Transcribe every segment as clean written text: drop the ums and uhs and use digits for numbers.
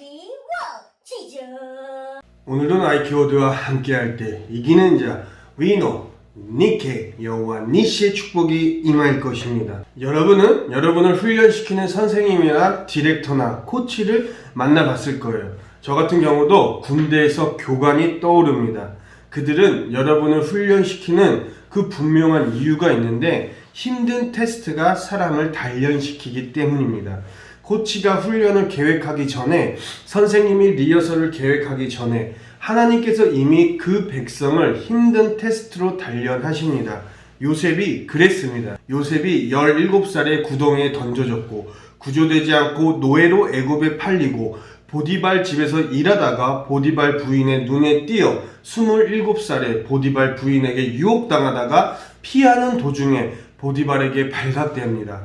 키워드 시작. 오늘은 아이키워드와 함께할 때 이기는 자 위너 니케 여호와 니시의 축복이 임할 것입니다. 여러분은 여러분을 훈련시키는 선생님이나 디렉터나 코치를 만나봤을 거예요. 저 같은 경우도 군대에서 교관이 떠오릅니다. 그들은 여러분을 훈련시키는 그 분명한 이유가 있는데 힘든 테스트가 사람을 단련시키기 때문입니다. 코치가 훈련을 계획하기 전에, 선생님이 리허설을 계획하기 전에 하나님께서 이미 그 백성을 힘든 테스트로 단련하십니다. 요셉이 그랬습니다. 요셉이 17살에 구덩이에 던져졌고 구조되지 않고 노예로 애굽에 팔리고 보디발 집에서 일하다가 보디발 부인의 눈에 띄어 27살에 보디발 부인에게 유혹당하다가 피하는 도중에 보디발에게 발각됩니다.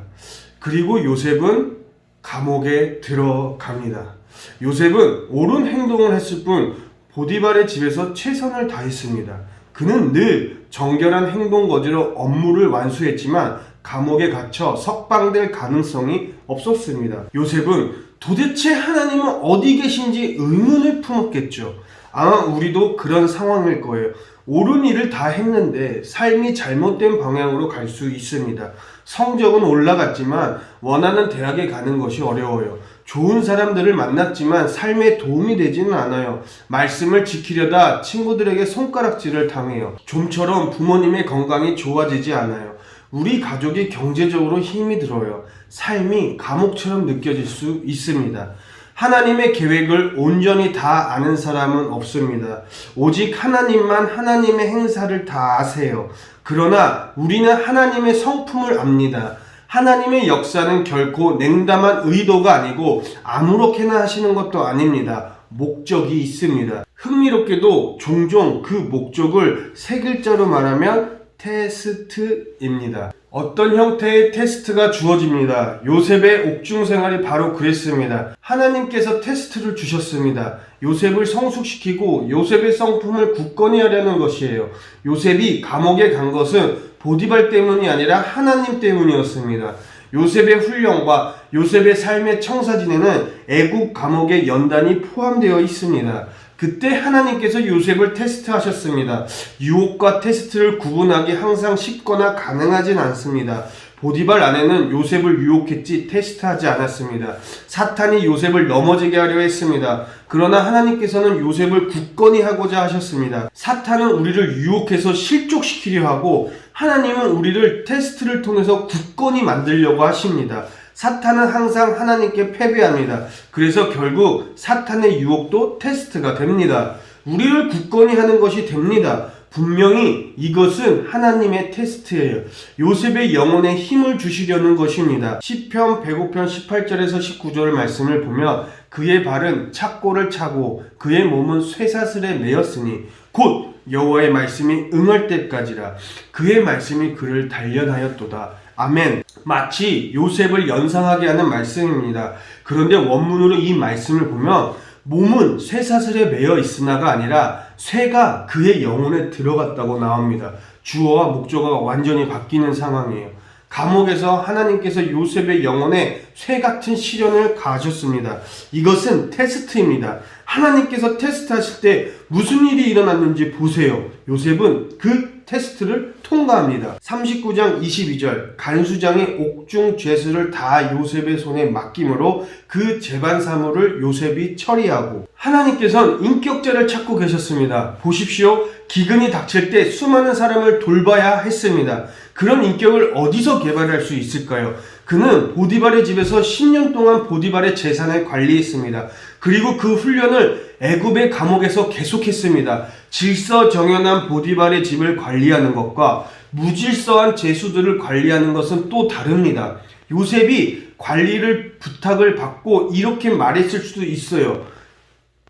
그리고 요셉은 감옥에 들어갑니다. 요셉은 옳은 행동을 했을 뿐 보디발의 집에서 최선을 다했습니다. 그는 늘 정결한 행동 거지로 업무를 완수했지만 감옥에 갇혀 석방될 가능성이 없었습니다. 요셉은 도대체 하나님은 어디 계신지 의문을 품었겠죠. 아마 우리도 그런 상황일 거예요. 옳은 일을 다 했는데 삶이 잘못된 방향으로 갈 수 있습니다. 성적은 올라갔지만 원하는 대학에 가는 것이 어려워요. 좋은 사람들을 만났지만 삶에 도움이 되지는 않아요. 말씀을 지키려다 친구들에게 손가락질을 당해요. 좀처럼 부모님의 건강이 좋아지지 않아요. 우리 가족이 경제적으로 힘이 들어요. 삶이 감옥처럼 느껴질 수 있습니다. 하나님의 계획을 온전히 다 아는 사람은 없습니다. 오직 하나님만 하나님의 행사를 다 아세요. 그러나 우리는 하나님의 성품을 압니다. 하나님의 역사는 결코 냉담한 의도가 아니고 아무렇게나 하시는 것도 아닙니다. 목적이 있습니다. 흥미롭게도 종종 그 목적을 세 글자로 말하면 테스트입니다. 어떤 형태의 테스트가 주어집니다. 요셉의 옥중 생활이 바로 그랬습니다. 하나님께서 테스트를 주셨습니다. 요셉을 성숙시키고 요셉의 성품을 굳건히 하려는 것이에요. 요셉이 감옥에 간 것은 보디발 때문이 아니라 하나님 때문이었습니다. 요셉의 훈련과 요셉의 삶의 청사진에는 애국 감옥의 연단이 포함되어 있습니다. 그때 하나님께서 요셉을 테스트하셨습니다. 유혹과 테스트를 구분하기 항상 쉽거나 가능하진 않습니다. 보디발 아내는 요셉을 유혹했지 테스트하지 않았습니다. 사탄이 요셉을 넘어지게 하려 했습니다. 그러나 하나님께서는 요셉을 굳건히 하고자 하셨습니다. 사탄은 우리를 유혹해서 실족시키려 하고 하나님은 우리를 테스트를 통해서 굳건히 만들려고 하십니다. 사탄은 항상 하나님께 패배합니다. 그래서 결국 사탄의 유혹도 테스트가 됩니다. 우리를 굳건히 하는 것이 됩니다. 분명히 이것은 하나님의 테스트예요. 요셉의 영혼에 힘을 주시려는 것입니다. 시편 105편 18절에서 19절 말씀을 보면 그의 발은 착고를 차고 그의 몸은 쇠사슬에 매였으니 곧 여호와의 말씀이 응할 때까지라. 그의 말씀이 그를 단련하였도다. 아멘. 마치 요셉을 연상하게 하는 말씀입니다. 그런데 원문으로 이 말씀을 보면 몸은 쇠사슬에 매여 있으나가 아니라 쇠가 그의 영혼에 들어갔다고 나옵니다. 주어와 목적어가 완전히 바뀌는 상황이에요. 감옥에서 하나님께서 요셉의 영혼에 쇠 같은 시련을 가하셨습니다. 이것은 테스트입니다. 하나님께서 테스트하실 때 무슨 일이 일어났는지 보세요. 요셉은 그 테스트를 통과합니다. 39장 22절 간수장이 옥중 죄수를 다 요셉의 손에 맡김으로 그 재반 사물을 요셉이 처리하고 하나님께서는 인격자를 찾고 계셨습니다. 보십시오. 기근이 닥칠 때 수많은 사람을 돌봐야 했습니다. 그런 인격을 어디서 개발할 수 있을까요? 그는 보디발의 집에서 10년 동안 보디발의 재산을 관리했습니다. 그리고 그 훈련을 애굽의 감옥에서 계속했습니다. 질서정연한 보디발의 집을 관리하는 것과 무질서한 죄수들을 관리하는 것은 또 다릅니다. 요셉이 관리를 부탁을 받고 이렇게 말했을 수도 있어요.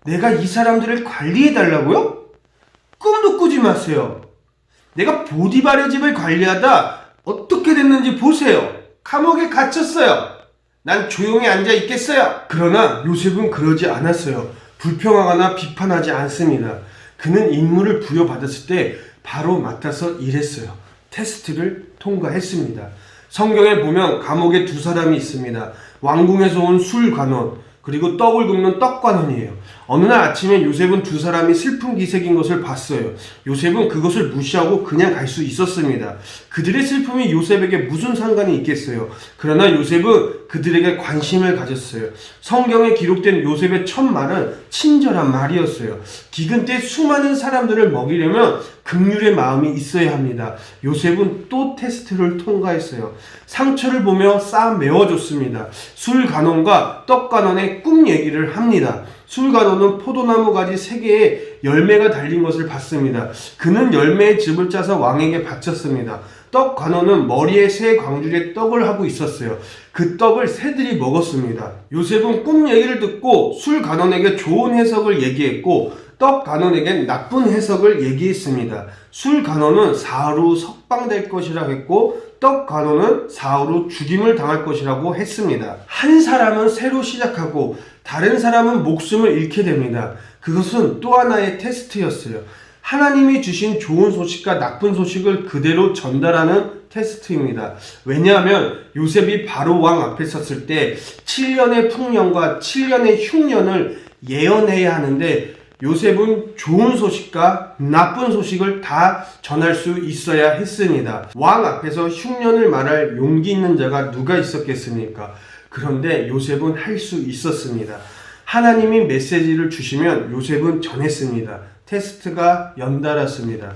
내가 이 사람들을 관리해달라고요? 꿈도 꾸지 마세요. 내가 보디발의 집을 관리하다 어떻게 됐는지 보세요. 감옥에 갇혔어요. 난 조용히 앉아 있겠어요. 그러나 요셉은 그러지 않았어요. 불평하거나 비판하지 않습니다. 그는 임무를 부여받았을 때 바로 맡아서 일했어요. 테스트를 통과했습니다. 성경에 보면 감옥에 두 사람이 있습니다. 왕궁에서 온 술관원, 그리고 떡을 굽는 떡관원이에요. 어느 날 아침에 요셉은 두 사람이 슬픈 기색인 것을 봤어요. 요셉은 그것을 무시하고 그냥 갈 수 있었습니다. 그들의 슬픔이 요셉에게 무슨 상관이 있겠어요. 그러나 요셉은 그들에게 관심을 가졌어요. 성경에 기록된 요셉의 첫 말은 친절한 말이었어요. 기근 때 수많은 사람들을 먹이려면 긍휼의 마음이 있어야 합니다. 요셉은 또 테스트를 통과했어요. 상처를 보며 쌓아 메워줬습니다. 술간원과 떡간원의 꿈 얘기를 합니다. 술간원은 포도나무 가지 3개에 열매가 달린 것을 봤습니다. 그는 열매의 즙을 짜서 왕에게 바쳤습니다. 떡간원은 머리에 새 광줄에 떡을 하고 있었어요. 그 떡을 새들이 먹었습니다. 요셉은 꿈 얘기를 듣고 술간원에게 좋은 해석을 얘기했고 떡간원에겐 나쁜 해석을 얘기했습니다. 술간원은 사흘 후 석방될 것이라 했고 떡간원은 사흘 후 죽임을 당할 것이라고 했습니다. 한 사람은 새로 시작하고 다른 사람은 목숨을 잃게 됩니다. 그것은 또 하나의 테스트였어요. 하나님이 주신 좋은 소식과 나쁜 소식을 그대로 전달하는 테스트입니다. 왜냐하면 요셉이 바로 왕 앞에 섰을 때 7년의 풍년과 7년의 흉년을 예언해야 하는데 요셉은 좋은 소식과 나쁜 소식을 다 전할 수 있어야 했습니다. 왕 앞에서 흉년을 말할 용기 있는 자가 누가 있었겠습니까? 그런데 요셉은 할 수 있었습니다. 하나님이 메시지를 주시면 요셉은 전했습니다. 테스트가 연달았습니다.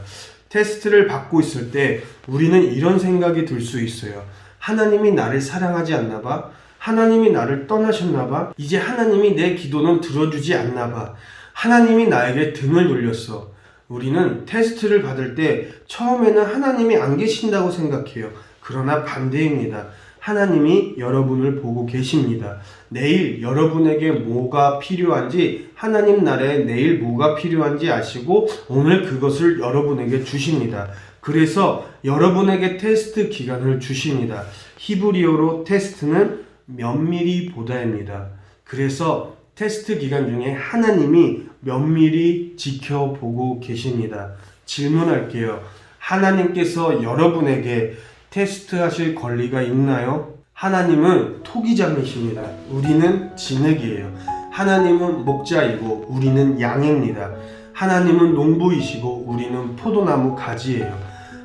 테스트를 받고 있을 때 우리는 이런 생각이 들 수 있어요. 하나님이 나를 사랑하지 않나 봐. 하나님이 나를 떠나셨나 봐. 이제 하나님이 내 기도는 들어주지 않나 봐. 하나님이 나에게 등을 돌렸어. 우리는 테스트를 받을 때 처음에는 하나님이 안 계신다고 생각해요. 그러나 반대입니다. 하나님이 여러분을 보고 계십니다. 내일 여러분에게 뭐가 필요한지 하나님 나라에 내일 뭐가 필요한지 아시고 오늘 그것을 여러분에게 주십니다. 그래서 여러분에게 테스트 기간을 주십니다. 히브리어로 테스트는 면밀히 보다입니다. 그래서 테스트 기간 중에 하나님이 면밀히 지켜보고 계십니다. 질문할게요. 하나님께서 여러분에게 테스트하실 권리가 있나요? 하나님은 토기장이십니다. 우리는 진흙이에요. 하나님은 목자이고 우리는 양입니다. 하나님은 농부이시고 우리는 포도나무 가지예요.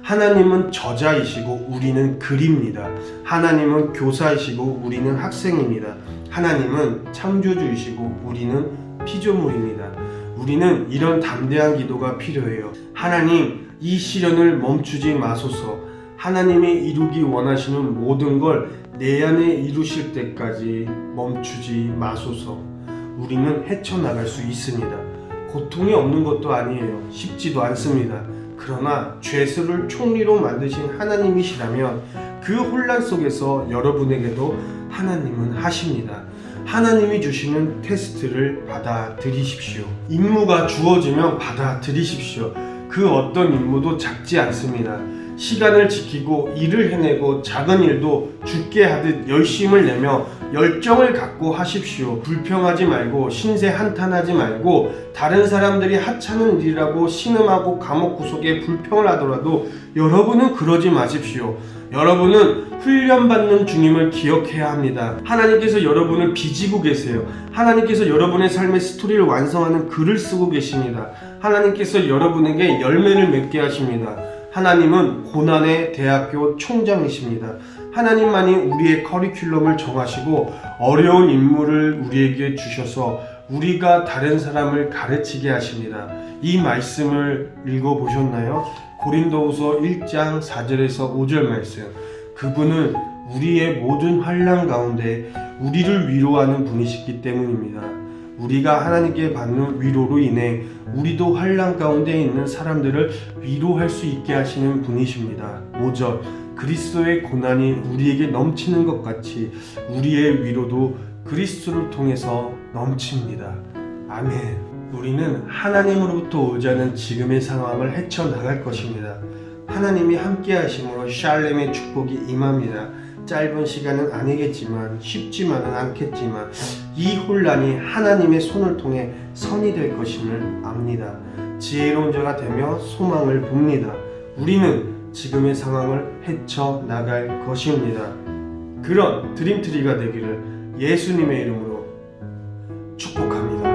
하나님은 저자이시고 우리는 글입니다. 하나님은 교사이시고 우리는 학생입니다. 하나님은 창조주이시고 우리는 피조물입니다. 우리는 이런 담대한 기도가 필요해요. 하나님, 이 시련을 멈추지 마소서. 하나님이 이루기 원하시는 모든 걸 내 안에 이루실 때까지 멈추지 마소서. 우리는 헤쳐나갈 수 있습니다. 고통이 없는 것도 아니에요. 쉽지도 않습니다. 그러나 죄수를 총리로 만드신 하나님이시라면 그 혼란 속에서 여러분에게도 하나님은 하십니다. 하나님이 주시는 테스트를 받아들이십시오. 임무가 주어지면 받아들이십시오. 그 어떤 임무도 작지 않습니다. 시간을 지키고 일을 해내고 작은 일도 죽게 하듯 열심을 내며 열정을 갖고 하십시오. 불평하지 말고 신세 한탄하지 말고 다른 사람들이 하찮은 일이라고 신음하고 감옥 구석에 불평을 하더라도 여러분은 그러지 마십시오. 여러분은 훈련받는 주님을 기억해야 합니다. 하나님께서 여러분을 빚이고 계세요. 하나님께서 여러분의 삶의 스토리를 완성하는 글을 쓰고 계십니다. 하나님께서 여러분에게 열매를 맺게 하십니다. 하나님은 고난의 대학교 총장이십니다. 하나님만이 우리의 커리큘럼을 정하시고 어려운 임무를 우리에게 주셔서 우리가 다른 사람을 가르치게 하십니다. 이 말씀을 읽어보셨나요? 고린도후서 1장 4절에서 5절 말씀. 그분은 우리의 모든 환난 가운데 우리를 위로하는 분이시기 때문입니다. 우리가 하나님께 받는 위로로 인해 우리도 환난 가운데 있는 사람들을 위로할 수 있게 하시는 분이십니다. 5절. 그리스도의 고난이 우리에게 넘치는 것 같이 우리의 위로도 그리스도를 통해서 넘칩니다. 아멘. 우리는 하나님으로부터 오지 않은 지금의 상황을 헤쳐나갈 것입니다. 하나님이 함께 하심으로 샬렘의 축복이 임합니다. 짧은 시간은 아니겠지만 쉽지만은 않겠지만 이 혼란이 하나님의 손을 통해 선이 될 것임을 압니다. 지혜로운 자가 되며 소망을 봅니다. 우리는 지금의 상황을 헤쳐나갈 것입니다. 그런 드림트리가 되기를 예수님의 이름으로 축복합니다.